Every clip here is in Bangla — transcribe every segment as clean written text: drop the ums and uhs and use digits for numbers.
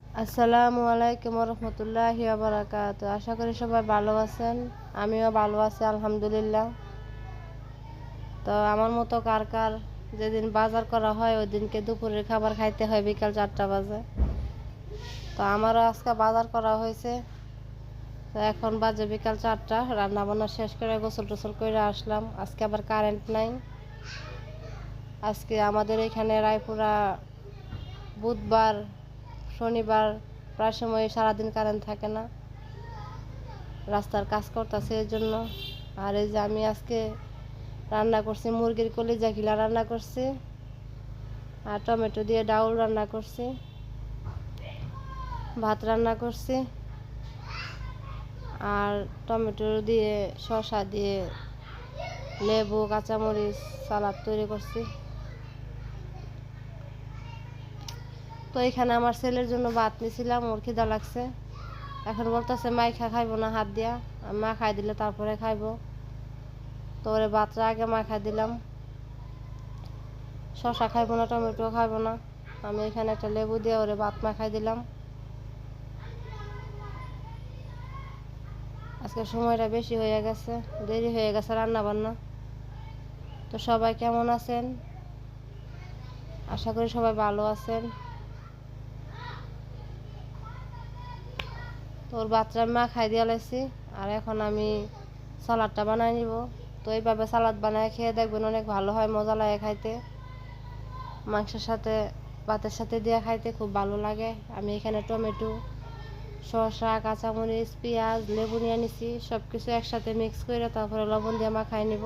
আসসালামু আলাইকুম রহমতুল্লাহি ওয়া বারাকাতুহু। আশা করি সবাই ভালো আছেন, আমিও ভালো আছি আলহামদুলিল্লাহ। তো আমার মতো কার কার যেদিন বাজার করা হয় ওই দিনকে দুপুরের খাবার খাইতে হয় বিকাল 4টা বাজে। তো আমারও আজকে বাজার করা হয়েছে। তো এখন বাজে বিকাল 4টা, রান্না বান্না শেষ করে গোসল টোসল করে আসলাম। আজকে আবার কারেন্ট নাই। আজকে আমাদের এখানে রায়পুরা বুধবার শনিবার প্রায় সময় সারাদিন কারেন্ট থাকে না, রাস্তার কাজ করতেছে এর জন্য। আর এই যে আমি আজকে রান্না করছি মুরগির কলিজা খিলা রান্না করছি, আর টমেটো দিয়ে ডাউল রান্না করছি, ভাত রান্না করছি, আর টমেটো দিয়ে শসা দিয়ে লেবু কাঁচামরিচ সালাদ তৈরি করছি। তো এখানে আমার ছেলের জন্য ভাত নিয়েছিলাম, ওর খিদা লাগছে। এখন বলতেছে মাইখা খাইবো না হাত দিয়া, মা খাই দিলে তারপরে খাইবো। তো ওরে ভাতটা আগে মাখাই দিলাম। শসা খাইবো না, টমেটো খাইবো না, আমি এখানে একটা লেবু দিয়ে ওরে ভাত মাখাই দিলাম। আজকে সময়টা বেশি হয়ে গেছে, দেরি হয়ে গেছে রান্না বান্না। তো সবাই কেমন আছেন? আশা করি সবাই ভালো আছেন। তো ওর বাচ্চা মা খাই দিয়ে লাইছি, আর এখন আমি সালাদটা বানাই নিব। তো এইভাবে সালাদ বানায় খেয়ে দেখবেন, অনেক ভালো হয়, মজা লাগে খাইতে। মাংসের সাথে ভাতের সাথে দিয়ে খাইতে খুব ভালো লাগে। আমি এখানে টমেটো শসা কাঁচামরিচ পেঁয়াজ লেবু নিয়ে নিছি, সব কিছু একসাথে মিক্স করে তারপরে লবণ দিয়ে মাখাই নিব।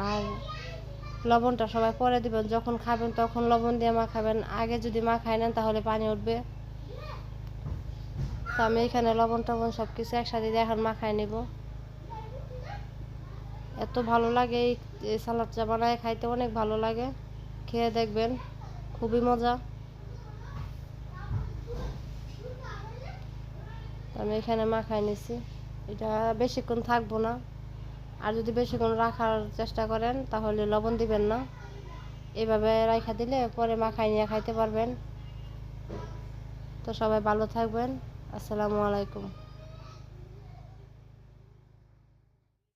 আর লবণটা সবাই পরে দিবেন, যখন খাবেন তখন লবণ দিয়ে মাখাবেন। আগে যদি মাখাই নেন তাহলে পানি উঠবে। তো আমি এখানে লবণ টবণ সব কিছু একসাথে দিয়ে এখন মাখাই নিব। এত ভালো লাগে এই সালাদটা বানায় খাইতে, অনেক ভালো লাগে। খেয়ে দেখবেন, খুবই মজা। আমি এখানে মাখাই নিছি, এটা বেশিক্ষণ থাকবো না। আর যদি বেশিক্ষণ রাখার চেষ্টা করেন তাহলে লবণ দিবেন না, এভাবে রাখা দিলে পরে মাখাই নিয়ে খাইতে পারবেন। তো সবাই ভালো থাকবেন, আসসালামু আলাইকুম।